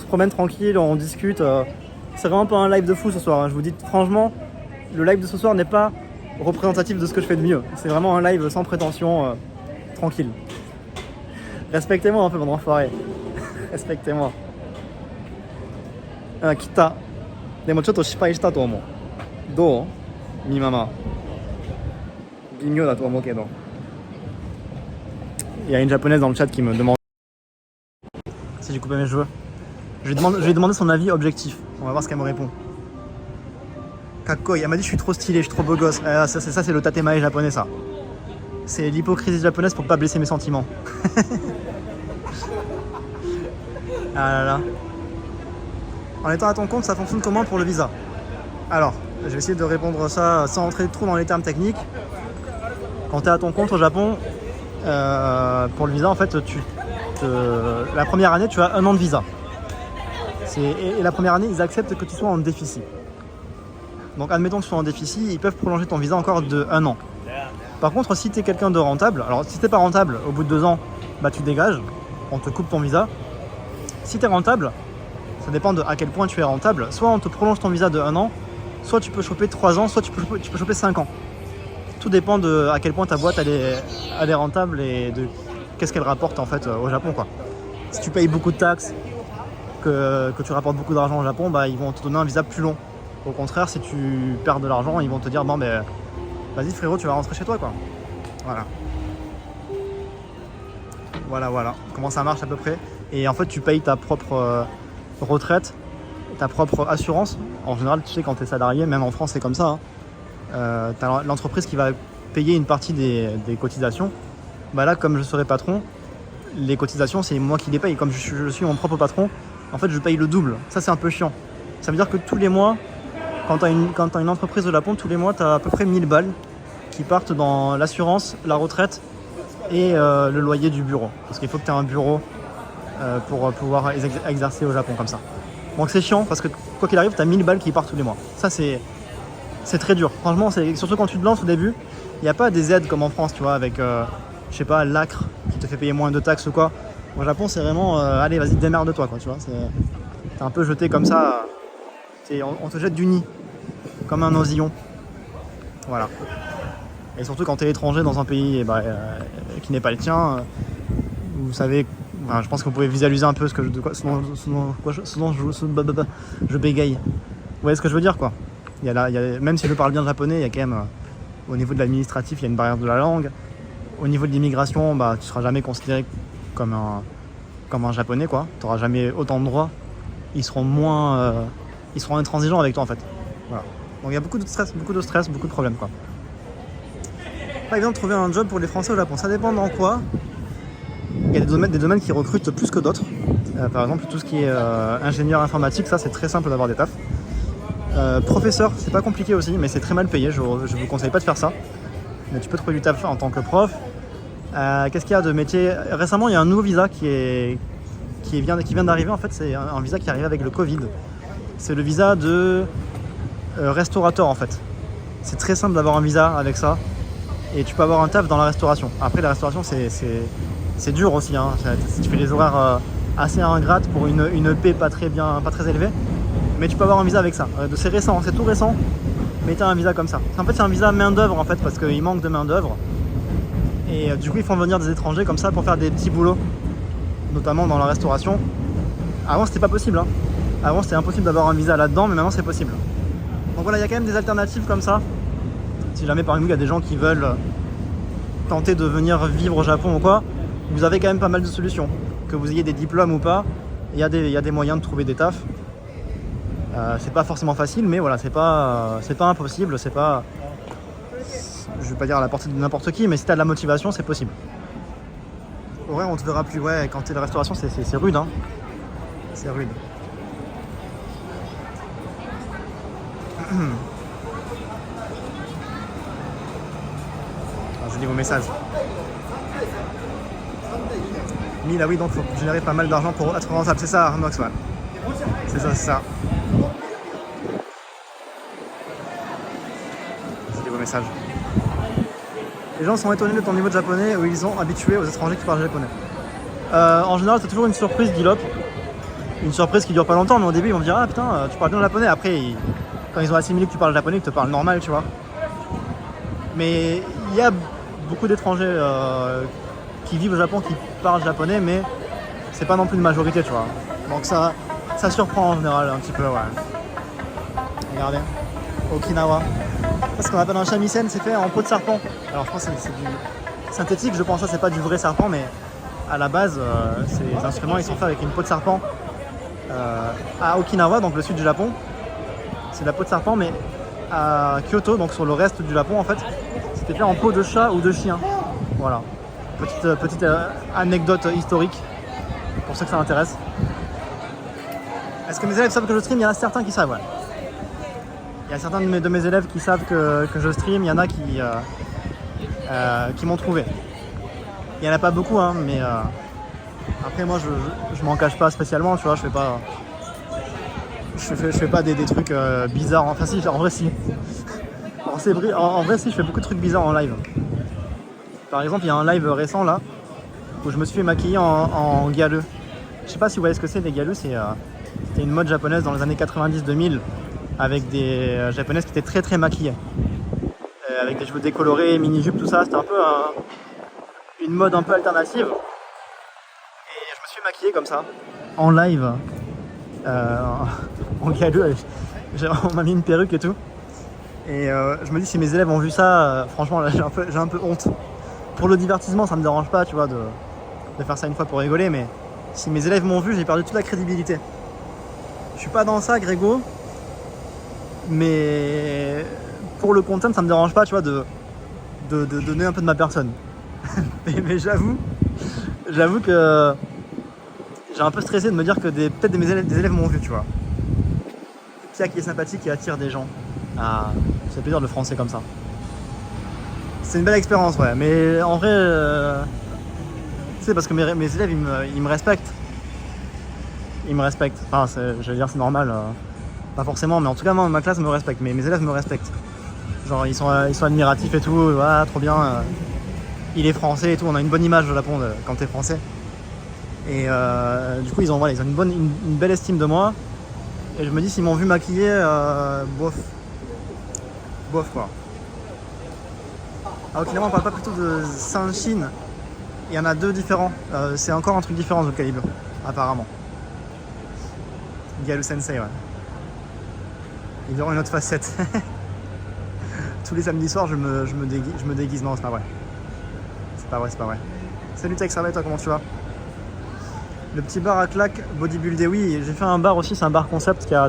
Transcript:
se promène tranquille, on discute. C'est vraiment pas un live de fou ce soir, hein. Je vous dis franchement, le live de ce soir n'est pas représentatif de ce que je fais de mieux. C'est vraiment un live sans prétention, tranquille. Respectez-moi un peu, mon enfoiré. Respectez-moi. Ah, kita. Demo chotto shippai shita to omou. Dou? Mi mama. Bimyo da to omou kedo. Il y a une japonaise dans le chat qui me demande si j'ai coupé mes cheveux. Je lui ai demandé son avis objectif. On va voir ce qu'elle me répond. Kakoi, elle m'a dit je suis trop stylé, je suis trop beau gosse. Ah, ça c'est le tatemae japonais, ça. C'est l'hypocrisie japonaise pour pas blesser mes sentiments. Ah là là. En étant à ton compte, ça fonctionne comment pour le visa? Alors, je vais essayer de répondre ça sans entrer trop dans les termes techniques. Quand tu es à ton compte au Japon, pour le visa, en fait, la première année, tu as 1 an de visa. Et la première année, ils acceptent que tu sois en déficit. Donc, admettons que tu sois en déficit, ils peuvent prolonger ton visa encore de 1 an. Par contre, si tu es quelqu'un de rentable, alors si tu n'es pas rentable, au bout de 2 ans, bah, tu dégages, on te coupe ton visa. Si tu es rentable, ça dépend de à quel point tu es rentable. Soit on te prolonge ton visa de 1 an, soit tu peux choper 3 ans, soit tu peux choper 5 ans. Tout dépend de à quel point ta boîte elle est rentable et de qu'est-ce qu'elle rapporte en fait au Japon, quoi. Si tu payes beaucoup de taxes, que tu rapportes beaucoup d'argent au Japon, bah, ils vont te donner un visa plus long. Au contraire, si tu perds de l'argent, ils vont te dire bon ben vas-y frérot, tu vas rentrer chez toi, quoi. Voilà comment ça marche à peu près. Et en fait tu payes ta propre retraite, ta propre assurance. En général, tu sais, quand tu es salarié, même en France c'est comme ça, hein. Tu as l'entreprise qui va payer une partie des cotisations. Bah là, comme je serai patron, les cotisations c'est moi qui les paye. Comme je suis mon propre patron, en fait je paye le double. Ça c'est un peu chiant. Ça veut dire que tous les mois, quand tu as une entreprise au Japon, tous les mois tu as à peu près 1000 balles qui partent dans l'assurance, la retraite et le loyer du bureau. Parce qu'il faut que tu aies un bureau pour pouvoir exercer au Japon comme ça. Donc c'est chiant parce que quoi qu'il arrive, tu as 1000 balles qui partent tous les mois. Ça c'est très dur. Franchement, surtout quand tu te lances au début, il n'y a pas des aides comme en France, tu vois, avec, je sais pas, l'ACRE qui te fait payer moins de taxes ou quoi. Au Japon, c'est vraiment, allez, vas-y, démerde-toi, quoi, tu vois. T'es un peu jeté comme ça, on te jette du nid, comme un oisillon. Voilà. Et surtout quand tu es étranger dans un pays qui n'est pas le tien, vous savez, enfin, je pense que vous pouvez visualiser un peu ce dont je bégaye. Vous voyez ce que je veux dire, quoi. Même si je parle bien japonais, il y a quand même, au niveau de l'administratif, il y a une barrière de la langue. Au niveau de l'immigration, bah, tu ne seras jamais considéré comme un japonais, quoi. Tu n'auras jamais autant de droits. Ils seront intransigeants avec toi, en fait. Voilà. Donc il y a beaucoup de stress, beaucoup de problèmes, quoi. Pas évident de trouver un job pour les Français au Japon. Ça dépend dans quoi. Il y a des domaines qui recrutent plus que d'autres. Par exemple, tout ce qui est ingénieur informatique, ça c'est très simple d'avoir des tafs. Professeur, c'est pas compliqué aussi, mais c'est très mal payé. Je vous conseille pas de faire ça. Mais tu peux trouver du taf en tant que prof. Qu'est-ce qu'il y a de métier? Récemment, il y a un nouveau visa qui vient d'arriver. En fait, c'est un visa qui arrive avec le Covid. C'est le visa de restaurateur, en fait. C'est très simple d'avoir un visa avec ça. Et tu peux avoir un taf dans la restauration. Après, la restauration, c'est dur aussi, hein. Si tu fais des horaires assez ingrates pour une paie pas très élevée. Mais tu peux avoir un visa avec ça. C'est récent, c'est tout récent. Mais tu as un visa comme ça. En fait, c'est un visa main d'œuvre, en fait, parce qu'il manque de main d'œuvre. Et du coup, ils font venir des étrangers comme ça pour faire des petits boulots, notamment dans la restauration. Avant, c'était pas possible, hein. Avant, c'était impossible d'avoir un visa là-dedans, mais maintenant, c'est possible. Donc voilà, il y a quand même des alternatives comme ça. Si jamais parmi nous, il y a des gens qui veulent tenter de venir vivre au Japon ou quoi, vous avez quand même pas mal de solutions. Que vous ayez des diplômes ou pas, il y a des moyens de trouver des tafs. C'est pas forcément facile, mais voilà, c'est pas impossible, c'est pas... Je vais pas dire à la portée de n'importe qui, mais si t'as de la motivation, c'est possible. Ouais, on te verra plus, ouais, quand t'es de la restauration, c'est rude, hein. C'est rude. Je lis vos messages. 1000, ah oui, donc il faut générer pas mal d'argent pour être rentable. C'est ça, Arnox, ouais. C'est ça. Je lis vos messages. Les gens sont étonnés de ton niveau de japonais ou ils sont habitués aux étrangers qui parlent japonais. En général, c'est toujours une surprise, Guilop. une surprise qui dure pas longtemps, mais au début ils vont me dire ah putain tu parles bien japonais. Après quand ils ont assimilé que tu parles japonais, ils te parlent normal, tu vois. Mais il y a beaucoup d'étrangers qui vivent au Japon qui parlent japonais, mais c'est pas non plus une majorité, tu vois. Donc ça surprend en général un petit peu, ouais. Regardez, Okinawa. Ça, ce qu'on appelle un shamisen, c'est fait en peau de serpent. Alors je pense que c'est du synthétique, je pense que ça c'est pas du vrai serpent, mais à la base ces instruments ils sont faits avec une peau de serpent. À Okinawa, donc le sud du Japon, c'est de la peau de serpent, mais à Kyoto, donc sur le reste du Japon en fait, c'était fait en peau de chat ou de chien. Voilà. Petite anecdote historique pour ceux que ça intéresse. Est-ce que mes élèves savent que je stream? Il y en a certains qui savent, ouais. Il y a certains de mes élèves qui savent que je stream, il y en a qui m'ont trouvé. Il n'y en a pas beaucoup, hein, mais après moi je m'en cache pas spécialement, tu vois, je fais pas des trucs bizarres, enfin si, en vrai si. En vrai si, je fais beaucoup de trucs bizarres en live. Par exemple, il y a un live récent là, où je me suis fait maquiller en galeux. Je sais pas si vous voyez ce que c'est, les galeux, c'était une mode japonaise dans les années 90-2000, avec des japonaises qui étaient très très maquillées. Avec des cheveux décolorés, mini-jupes, tout ça, c'était un peu une mode un peu alternative. Et je me suis maquillé comme ça, en live, en galeux, on m'a mis une perruque et tout. Et je me dis, si mes élèves ont vu ça, franchement là, j'ai un peu honte. Pour le divertissement, ça me dérange pas, tu vois, de faire ça une fois pour rigoler, mais si mes élèves m'ont vu, j'ai perdu toute la crédibilité. Je suis pas dans ça, Grégo, mais pour le content, ça me dérange pas, tu vois, de donner un peu de ma personne. mais j'avoue que j'ai un peu stressé de me dire que peut-être des élèves m'ont vu, tu vois. Kia qui est sympathique et attire des gens. Ah, c'est plaisir de le français comme ça. C'est une belle expérience, ouais, mais en vrai, tu sais, parce que mes élèves, ils me respectent. Ils me respectent. Enfin, je veux dire, c'est normal. Pas forcément, mais en tout cas, moi, ma classe me respecte. Mais mes élèves me respectent. Genre, ils sont admiratifs et tout. Ah, trop bien. Il est français et tout. On a une bonne image au Japon quand t'es français. Et du coup, ils ont une belle estime de moi. Et je me dis, s'ils m'ont vu maquiller, bof. Bof, quoi. À Okinawa, on parle pas plutôt de Sanshin. Il y en a deux différents. C'est encore un truc différent de calibre, apparemment. Galu Sensei, ouais. Ils auront une autre facette. Tous les samedis soirs, je me déguise. Non, c'est pas vrai. C'est pas vrai. Salut Tex, ça va et toi, comment tu vas? Le petit bar à claques bodybuildé, oui. J'ai fait un bar aussi, c'est un bar concept qui a